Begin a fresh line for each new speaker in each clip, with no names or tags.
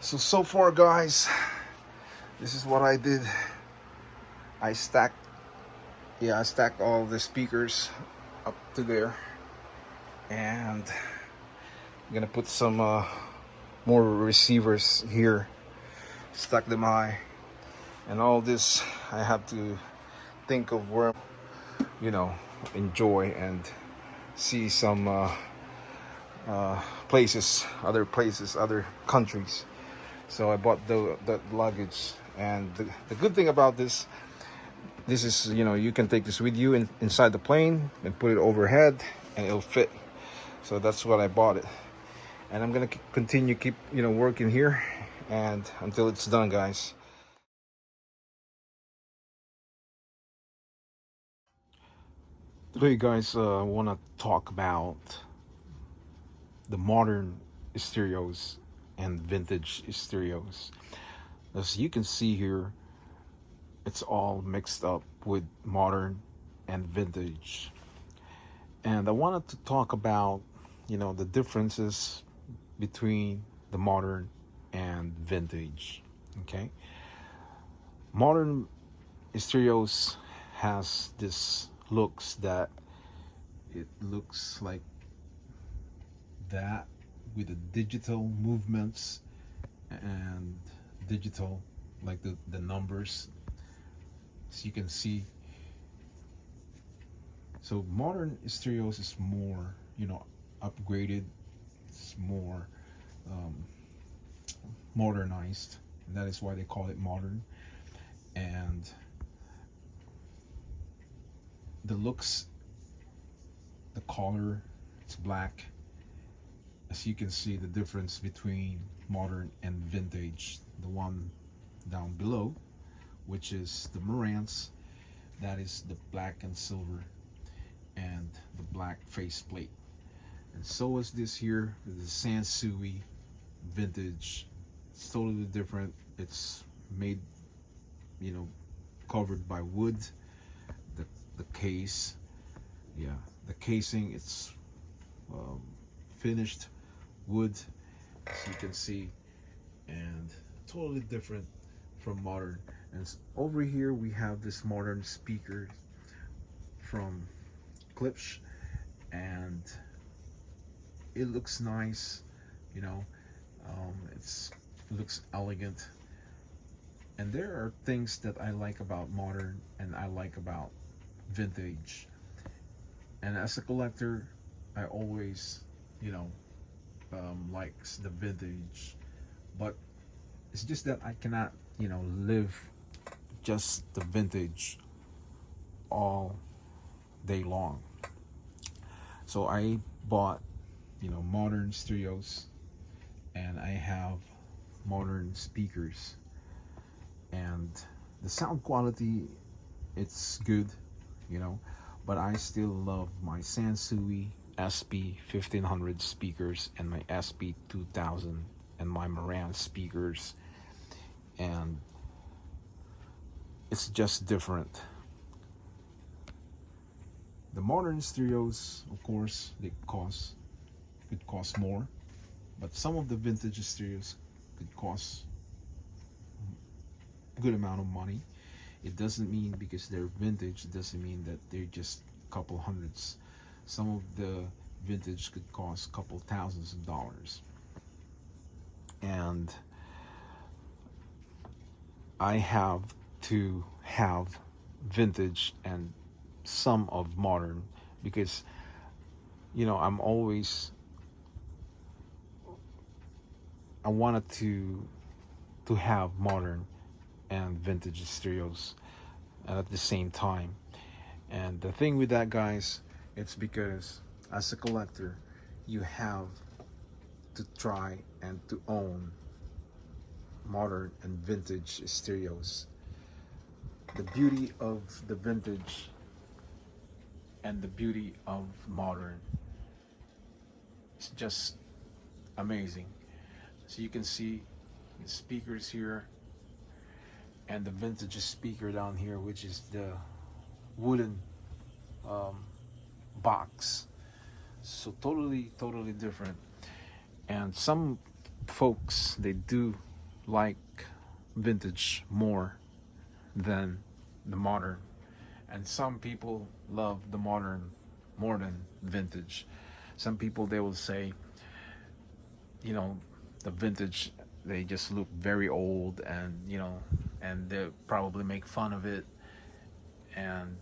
So far, guys, this is what I did. I stacked, I stacked all the speakers up to there, and I'm gonna put some more receivers here, stack them high, and all this I have to think of where, you know, enjoy and see some places, other countries. So I bought the luggage, and the good thing about this is, you can take this with you inside the plane and put it overhead, and it'll fit. So that's what I bought it, and I'm gonna continue keep working here, and until it's done, guys. Today, guys, I want to talk about the modern stereos and vintage stereos. As you can see here, it's all mixed up with modern and vintage. And I wanted to talk about, the differences between the modern and vintage. Okay. Modern stereos has this looks that it looks like that, with the digital movements and digital, like the numbers, as you can see. So modern stereos is more, upgraded. It's more um, modernized, and that is why they call it modern. And the looks, the color, it's black. As you can see, the difference between modern and vintage, the one down below, which is the Marantz, that is the black and silver, and the black faceplate. And so is this here, the Sansui vintage. It's totally different. It's made, covered by wood. The the case, yeah, the casing, it's um, finished wood, as you can see, and totally different from modern. And over here we have this modern speaker from Klipsch, and it looks nice, you know. It looks elegant, and there are things that I like about modern and I like about vintage. And as a collector, I always, likes the vintage, but it's just that I cannot, live just the vintage all day long. So I bought, modern stereos, and I have modern speakers, and the sound quality, it's good, you know, but I still love my Sansui SP 1500 speakers and my SP 2000 and my Marantz speakers, and it's just different. The modern stereos, of course, could cost more, but some of the vintage stereos could cost a good amount of money. It doesn't mean because they're vintage, it doesn't mean that they're just a couple hundreds. Some of the vintage could cost a couple thousands of dollars. And I have to have vintage and some of modern because, I'm always, I wanted to have modern and vintage stereos at the same time. And the thing with that, guys, it's because as a collector, you have to try and to own modern and vintage stereos. The beauty of the vintage and the beauty of modern is just amazing. So you can see the speakers here and the vintage speaker down here, which is the wooden um, box. So totally different. And some folks, they do like vintage more than the modern, and some people love the modern more than vintage. Some people, they will say, you know, the vintage, they just look very old, and and they probably make fun of it, and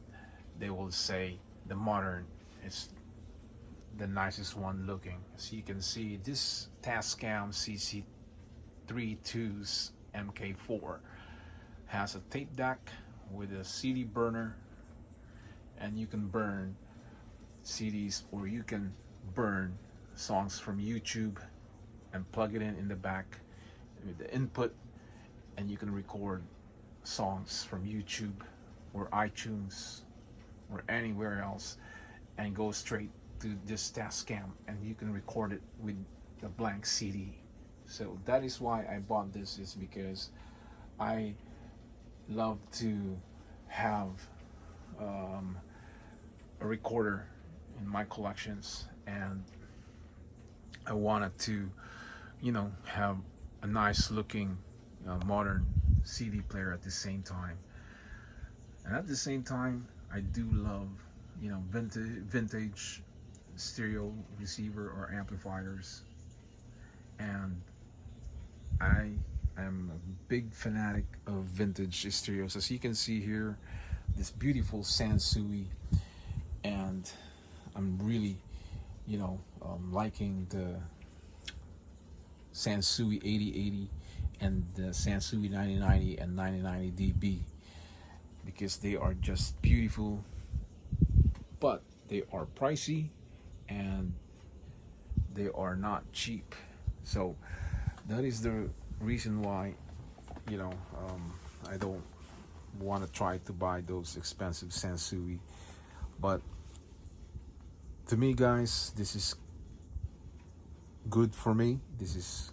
they will say the modern is the nicest one looking. So you can see this Tascam CC32's MK4 has a tape deck with a CD burner, and you can burn CDs, or you can burn songs from YouTube and plug it in the back with the input, and you can record songs from YouTube or iTunes or anywhere else, and go straight to this Tascam, and you can record it with the blank CD. So that is why I bought this, is because I love to have a recorder in my collections, and I wanted to, have a nice looking modern CD player at the same time. And at the same time, I do love, vintage stereo receiver or amplifiers, and I am a big fanatic of vintage stereos. As you can see here, this beautiful Sansui, and I'm really, liking the Sansui 8080 and the Sansui 9090 and 9090 DB, because they are just beautiful, but they are pricey and they are not cheap. So that is the reason why, I don't want to try to buy those expensive Sansui. But to me, guys, this is good for me. This is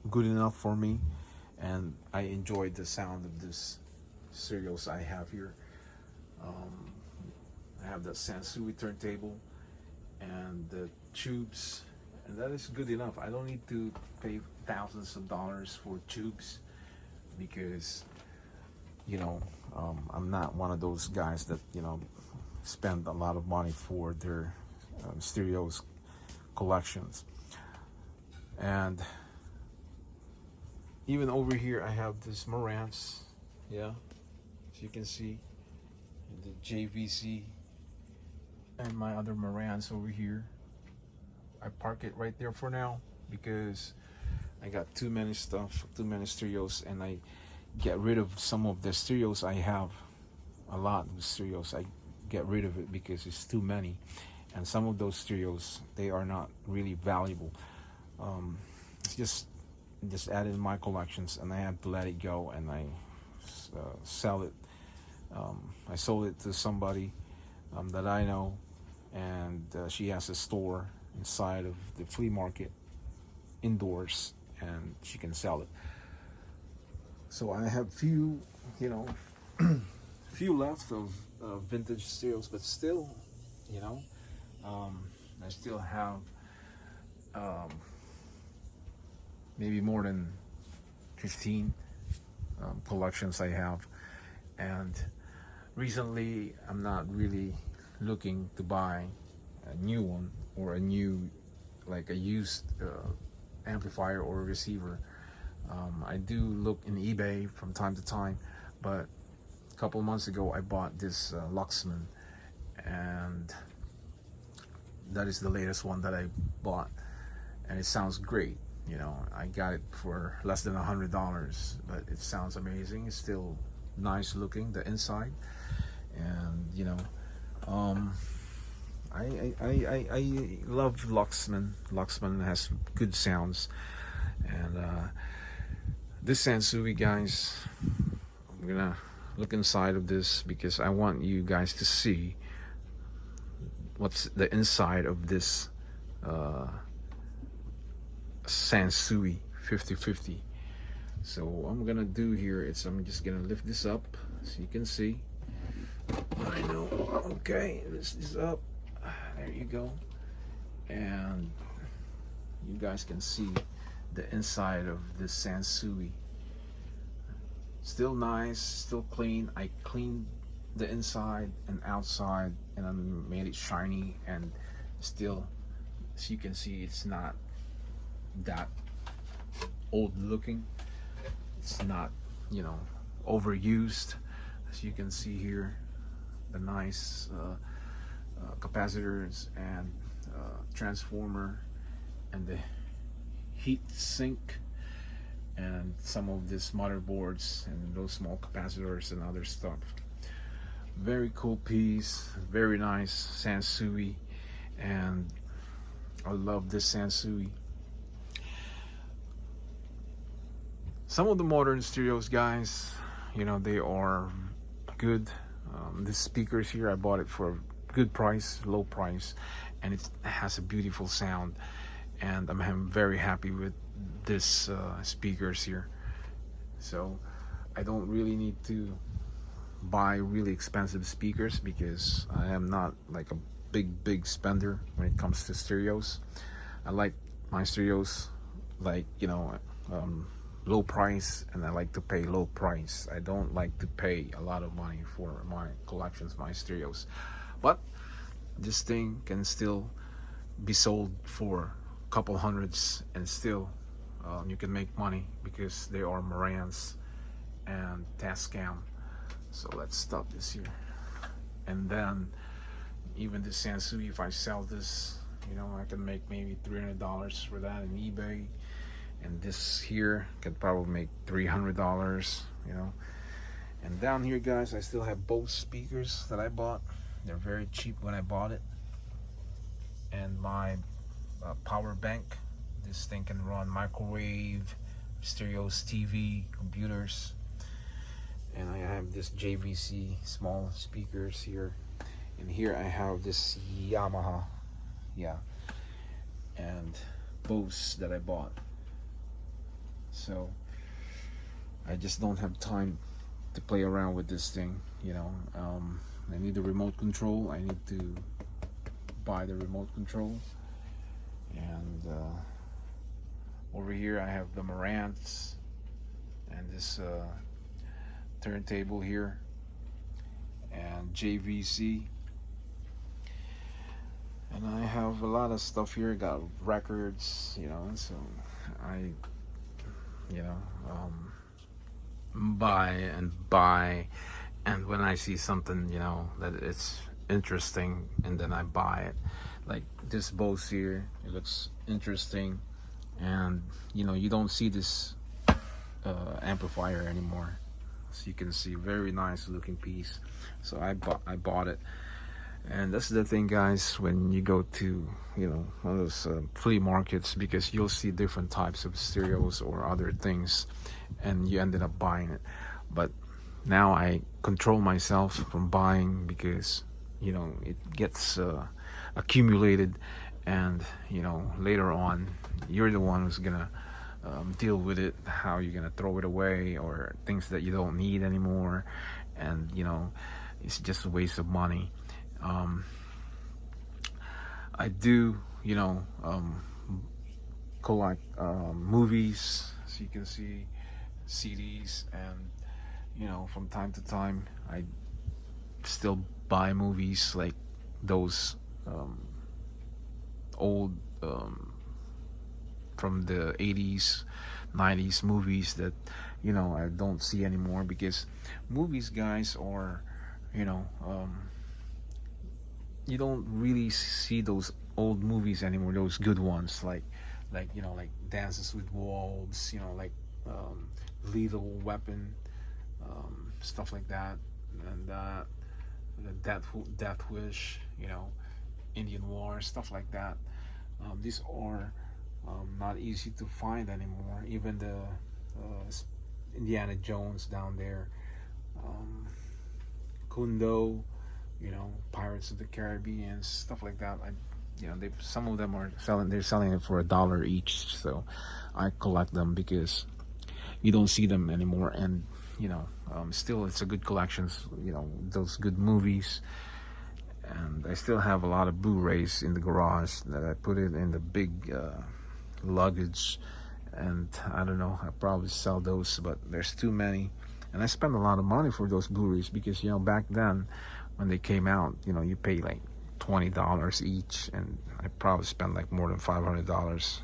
good enough for me, and I enjoyed the sound of this cereals I have here. I have the Sansui turntable and the tubes, and that is good enough. I don't need to pay thousands of dollars for tubes, because I'm not one of those guys that spend a lot of money for their stereos collections. And even over here, I have this Marantz, as you can see, the JVC, and my other Marantz over here. I park it right there for now because I got too many stereos, and I get rid of some of the stereos I have. A lot of stereos, I get rid of it because it's too many, and some of those stereos, they are not really valuable. It's just added in my collections, and I had to let it go, and I sell it. I sold it to somebody that I know, and she has a store inside of the flea market indoors, and she can sell it. So I have few left of vintage stereos, but still, I still have maybe more than 15 collections I have. And recently, I'm not really looking to buy a new one, or a used amplifier or receiver. I do look in eBay from time to time, but a couple months ago I bought this Luxman, and that is the latest one that I bought, and it sounds great. I got it for less than $100, but it sounds amazing. It's still nice looking, the inside, and I love Luxman. Luxman has good sounds, and this Sansui, guys, I'm gonna look inside of this because I want you guys to see what's the inside of this Sansui 5050. So what I'm gonna do here is I'm just gonna lift this up so you can see. I know. Okay, this is up. There you go. And you guys can see the inside of this Sansui. Still nice, still clean. I cleaned the inside and outside and I made it shiny, and still, as you can see, it's not that old looking. It's not, you know, overused. As you can see here, the nice capacitors and transformer and the heat sink and some of this motherboards and those small capacitors and other stuff. Very cool piece, very nice Sansui, and I love this Sansui. Some of the modern stereos, guys, you know, they are good. These speakers here, I bought it for a good price, low price, and it has a beautiful sound, and I'm very happy with this speakers here. So I don't really need to buy really expensive speakers because I am not like a big spender when it comes to stereos. I like my stereos, like, you know, low price, and I like to pay low price. I don't like to pay a lot of money for my collections, my stereos. But this thing can still be sold for a couple hundreds, and still you can make money because they are Marantz and Tascam. So let's stop this here. And then even the Sansui, if I sell this, you know, I can make maybe $300 for that in eBay. And this here can probably make $300, you know. And down here, guys, I still have both speakers that I bought. They're very cheap when I bought it. And my power bank. This thing can run microwave, stereos, TV, computers. And I have this JVC small speakers here. And here I have this Yamaha, yeah, and Bose that I bought. So I just don't have time to play around with this thing, you know. I need the remote control. I need to buy the remote control. And over here I have the Marantz and this turntable here and JVC. And I have a lot of stuff here. Got records, you know, so I, you know, buy, and when I see something, you know, that it's interesting, and then I buy it. Like this Bose here, it looks interesting, and you know, you don't see this amplifier anymore. So you can see, very nice looking piece. So I bought it. And that's the thing, guys, when you go to, you know, one of those flea markets, because you'll see different types of stereos or other things, and you ended up buying it. But now I control myself from buying, because, you know, it gets accumulated, and, you know, later on you're the one who's gonna deal with it, how you're gonna throw it away, or things that you don't need anymore, and, you know, it's just a waste of money. I do, you know, collect movies, so you can see CDs, and, you know, from time to time I still buy movies, like those old from the 80s 90s movies that, you know, I don't see anymore, because movies, guys, are, you know, you don't really see those old movies anymore, those good ones, like you know, like Dances with Wolves, you know, like Lethal Weapon, stuff like that, and the Death Wish, you know, Indian War, stuff like that. These are not easy to find anymore. Even the Indiana Jones down there, Kundo, you know, Pirates of the Caribbean, stuff like that. You know, some of them are selling. They're selling it for $1 each. So I collect them because you don't see them anymore, and, you know, still it's a good collection. You know, those good movies. And I still have a lot of Blu-rays in the garage that I put it in the big luggage, and I don't know, I probably sell those, but there's too many. And I spend a lot of money for those Blu-rays because, you know, back then when they came out, you know, you pay like $20 each, and I probably spent like more than $500.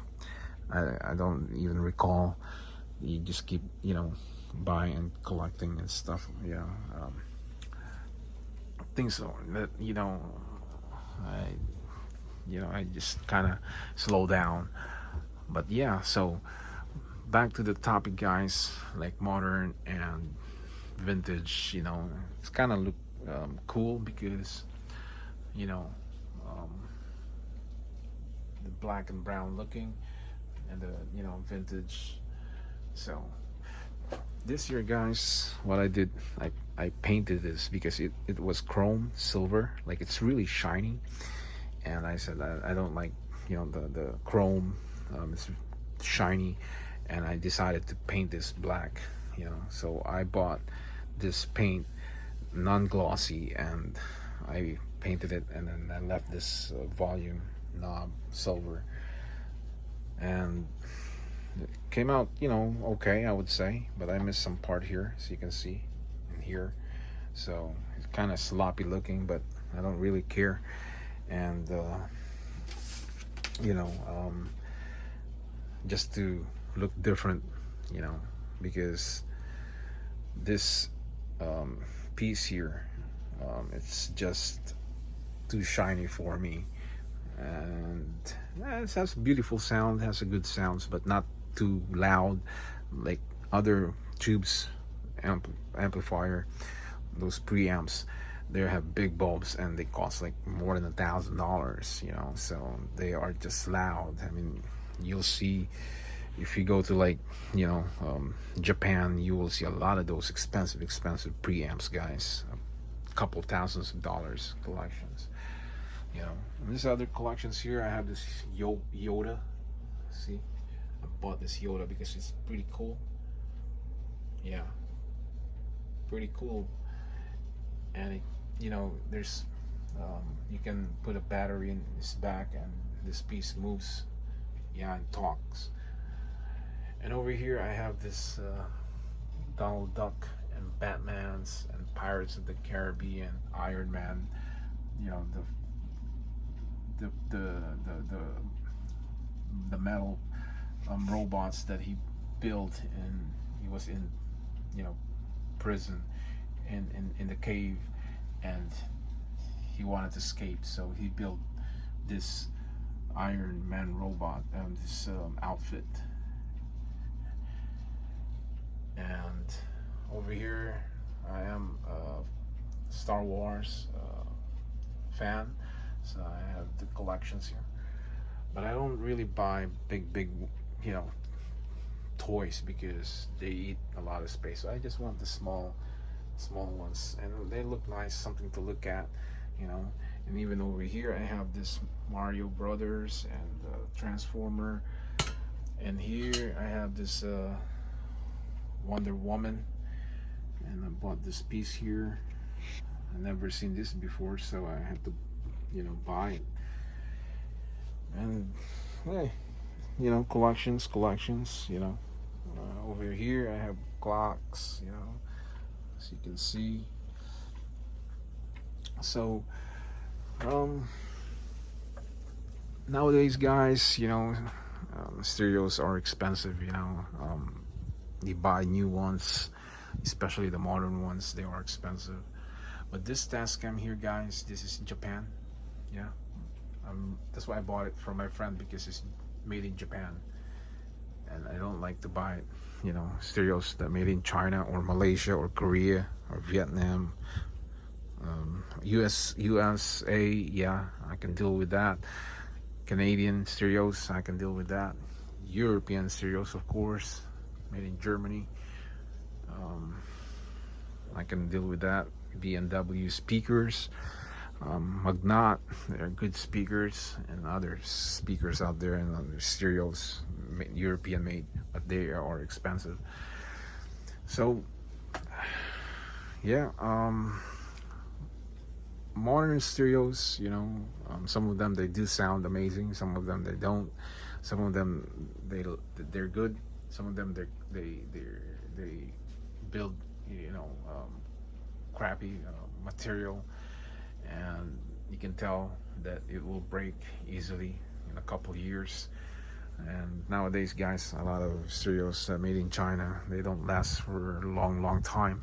I don't even recall. You just keep, you know, buying and collecting and stuff. Yeah, things that, you know, I I just kind of slow down. But yeah, so back to the topic, guys. Like modern and vintage, you know, it's kind of look cool because, you know, um, the black and brown looking, and the, you know, vintage. So this year, guys, what I did, I painted this because it was chrome silver, like it's really shiny. And I said I don't like, you know, the chrome, it's shiny, and I decided to paint this black, you know. So I bought this paint, non-glossy, and I painted it, and then I left this volume knob silver, and it came out, you know, okay, I would say, but I missed some part here, so you can see in here. So it's kind of sloppy looking, but I don't really care. And you know, just to look different, you know, because this piece here, it's just too shiny for me. And it has beautiful sound, has a good sounds, but not too loud like other tubes amplifier, those preamps. They have big bulbs and they cost like more than $1,000, you know, so they are just loud. I mean, you'll see if you go to, like, you know, Japan, you will see a lot of those expensive preamps, guys. A couple thousands of dollars collections, you know. And there's other collections here. I have this Yoda. See, I bought this Yoda because it's pretty cool. Yeah, pretty cool. And it, you know, there's you can put a battery in this back, and this piece moves, yeah, and talks. And over here I have this Donald Duck and Batman's and Pirates of the Caribbean, Iron Man, you know, the metal robots that he built, and he was in, you know, prison in the cave, and he wanted to escape, so he built this Iron Man robot, this outfit. And over here I am a Star Wars fan, so I have the collections here. But I don't really buy big, you know, toys because they eat a lot of space. So I just want the small ones, and they look nice, something to look at, you know. And even over here I have this Mario Brothers and Transformer, and here I have this Wonder Woman, and I bought this piece here. I never seen this before, so I had to, you know, buy it. And hey, you know, collections, you know. Over here I have clocks, you know, as you can see. So nowadays, guys, you know, stereos are expensive, you know. You buy new ones, especially the modern ones, they are expensive. But this Tascam here, guys, this is Japan. Yeah, that's why I bought it from my friend, because it's made in Japan, and I don't like to buy, you know, stereos that made in China or Malaysia or Korea or Vietnam. USA, yeah, I can deal with that. Canadian stereos, I can deal with that. European stereos, of course, made in Germany, I can deal with that. B&W speakers, Magnat, they're good speakers, and other speakers out there, and other stereos, European made, but they are expensive. So yeah, modern stereos, you know, some of them they do sound amazing, some of them they don't. Some of them they're good. Some of them they build, you know, crappy material, and you can tell that it will break easily in a couple of years. And nowadays, guys, a lot of stereos made in China, they don't last for a long time.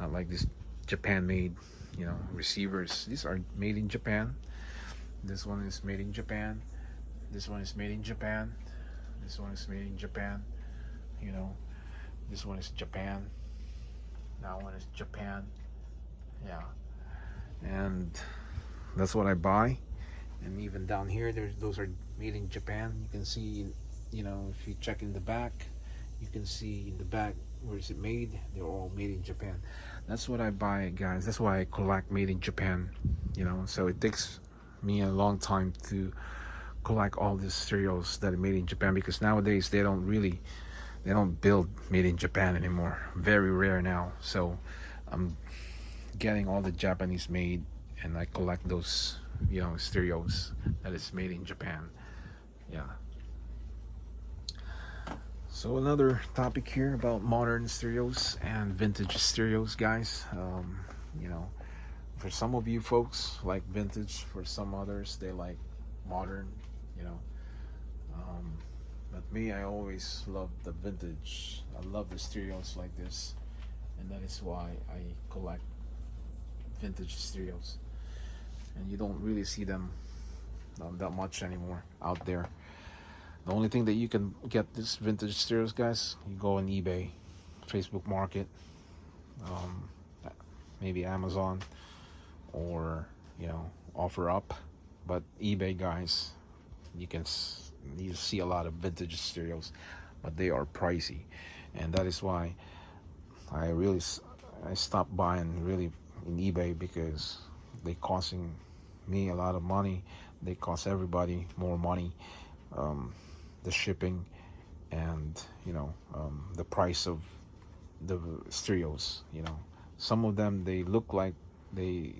Not like this Japan-made, you know, receivers. These are made in Japan. This one is made in Japan. This one is made in Japan. This one is made in Japan. You know, this one is Japan. That one is Japan. Yeah, and that's what I buy. And even down here, those are made in Japan. You can see, you know, if you check in the back, you can see in the back where is it made. They're all made in Japan. That's what I buy, guys. That's why I collect made in Japan. You know, so it takes me a long time to collect all these stereos that are made in Japan, because nowadays they don't build made in Japan anymore. Very rare now. So I'm getting all the Japanese made, and I collect those, you know, stereos that is made in Japan. Yeah. So another topic here about modern stereos and vintage stereos, guys. You know, for some of you folks like vintage, for some others they like modern, you know. But me, I always love the vintage. I love the stereos like this, and that is why I collect vintage stereos. And you don't really see them that much anymore out there. The only thing that you can get this vintage stereos, guys, you go on eBay, Facebook Market, maybe Amazon, or, you know, OfferUp. But eBay, guys, you see a lot of vintage stereos, but they are pricey, and that is why I stopped buying really in eBay, because they costing me a lot of money. They cost everybody more money. The shipping, and, you know, the price of the stereos. You know, some of them, they look like they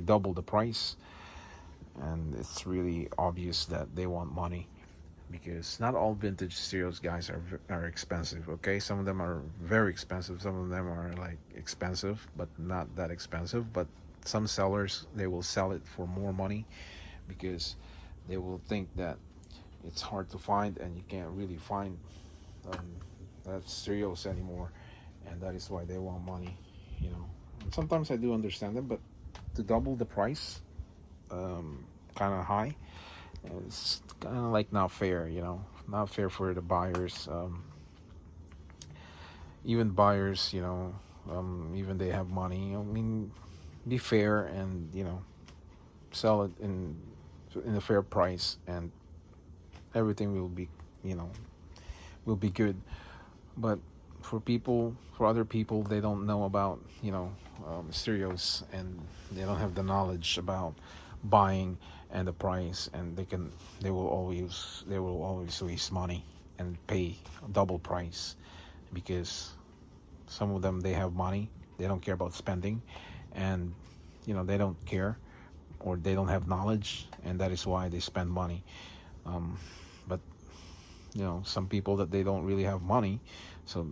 double the price, and it's really obvious that they want money, because not all vintage stereos, guys, are expensive. Okay, some of them are very expensive. Some of them are like expensive, but not that expensive. But some sellers, they will sell it for more money, because they will think that it's hard to find, and you can't really find that stereos anymore, and that is why they want money. You know, and sometimes I do understand them, but to double the price, kind of high, it's kind of like not fair. You know, not fair for the buyers. Even buyers, you know, even they have money. I mean, be fair, and, you know, sell it in a fair price, and everything will be, you know, will be good. But for other people, they don't know about, you know, stereos, and they don't have the knowledge about buying and the price, and they will always waste money and pay double price, because some of them, they have money, they don't care about spending, and, you know, they don't care, or they don't have knowledge, and that is why they spend money. But, you know, some people, that they don't really have money, so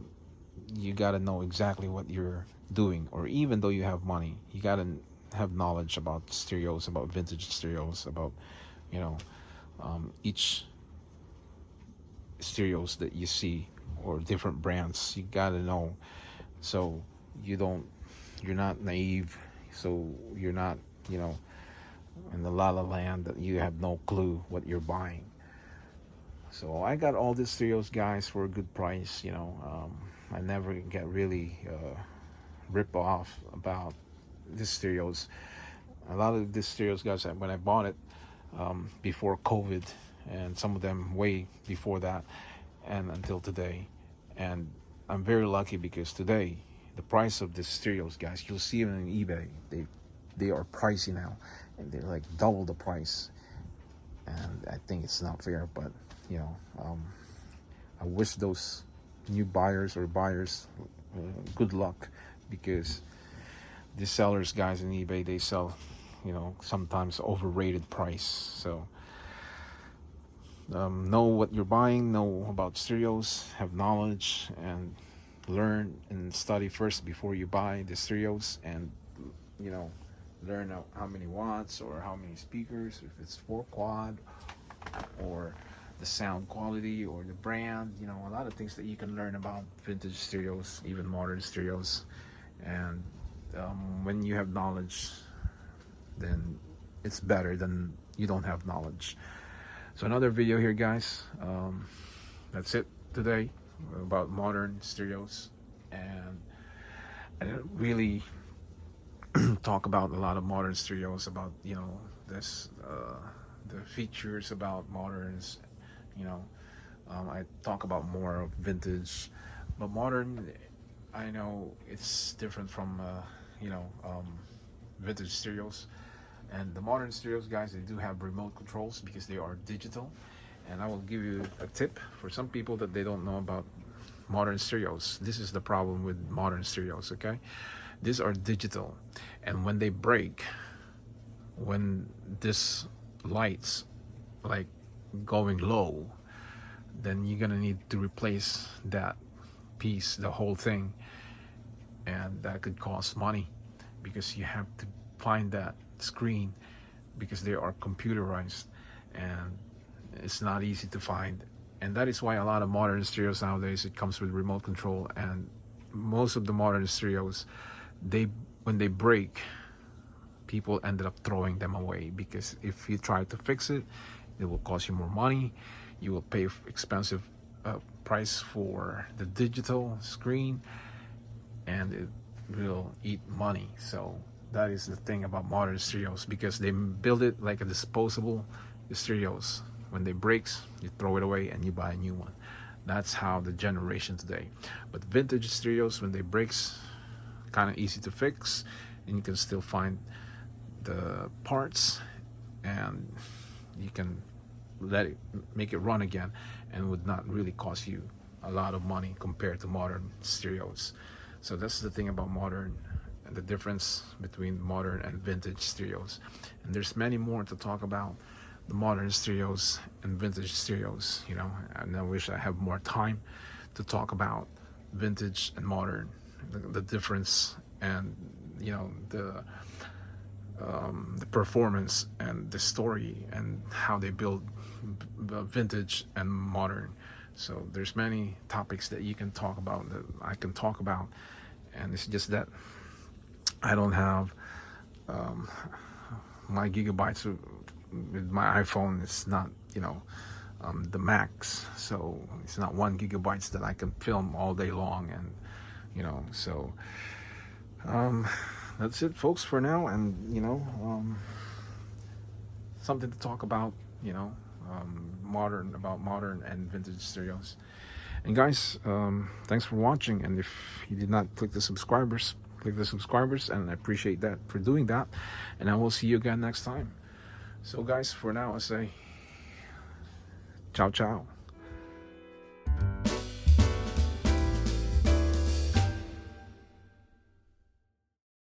you got to know exactly what you're doing. Or even though you have money, you got to have knowledge about stereos, about vintage stereos, about, you know, each stereos that you see, or different brands, you got to know, so you're not naive, so you're not, you know, in the la la land, that you have no clue what you're buying. So I got all these stereos, guys, for a good price. You know, I never get really rip off about these stereos. A lot of these stereos, guys, when I bought it before COVID, and some of them way before that, and until today. And I'm very lucky, because today the price of these stereos, guys, you'll see them on eBay. They are pricey now, and they're like double the price. And I think it's not fair, but, you know, I wish those new buyers good luck, because the sellers, guys, in eBay, they sell, you know, sometimes overrated price. So know what you're buying, know about stereos, have knowledge, and learn and study first before you buy the stereos. And you know, learn how many watts or how many speakers, if it's 4 quad, or the sound quality or the brand. You know, a lot of things that you can learn about vintage stereos, even modern stereos. And when you have knowledge, then it's better than you don't have knowledge. So another video here, guys. That's it today about modern stereos. And I didn't really talk about a lot of modern stereos, about, you know, this the features about moderns. You know, I talk about more of vintage, but modern, I know it's different from you know, vintage stereos. And the modern stereos, guys, they do have remote controls because they are digital. And I will give you a tip for some people that they don't know about modern stereos. This is the problem with modern stereos, okay? These are digital, and when they break, when this lights like going low, then you're gonna need to replace that piece, the whole thing, and that could cost money because you have to find that screen, because they are computerized and it's not easy to find. And that is why a lot of modern stereos nowadays, it comes with remote control. And most of the modern stereos, when they break, people ended up throwing them away, because if you try to fix it, it will cost you more money. You will pay expensive price for the digital screen, and it will eat money. So that is the thing about modern stereos, because they build it like a disposable stereos. When they breaks, you throw it away and you buy a new one. That's how the generation today. But vintage stereos, when they breaks, kind of easy to fix, and you can still find the parts, and you can make it run again, and would not really cost you a lot of money compared to modern stereos. So that's the thing about modern, and the difference between modern and vintage stereos. And there's many more to talk about the modern stereos and vintage stereos, you know. And I wish I have more time to talk about vintage and modern, the difference, and you know, the performance and the story, and how they build vintage and modern. So there's many topics that you can talk about, that I can talk about, and it's just that I don't have my gigabytes with my iPhone. It's not, you know, the max, so it's not 1 gigabytes that I can film all day long. And you know, so that's it, folks, for now. And you know, something to talk about, you know, modern and vintage stereos. And guys, thanks for watching. And if you did not click the subscribers, and I appreciate that for doing that. And I will see you again next time. So guys, for now, I say ciao ciao.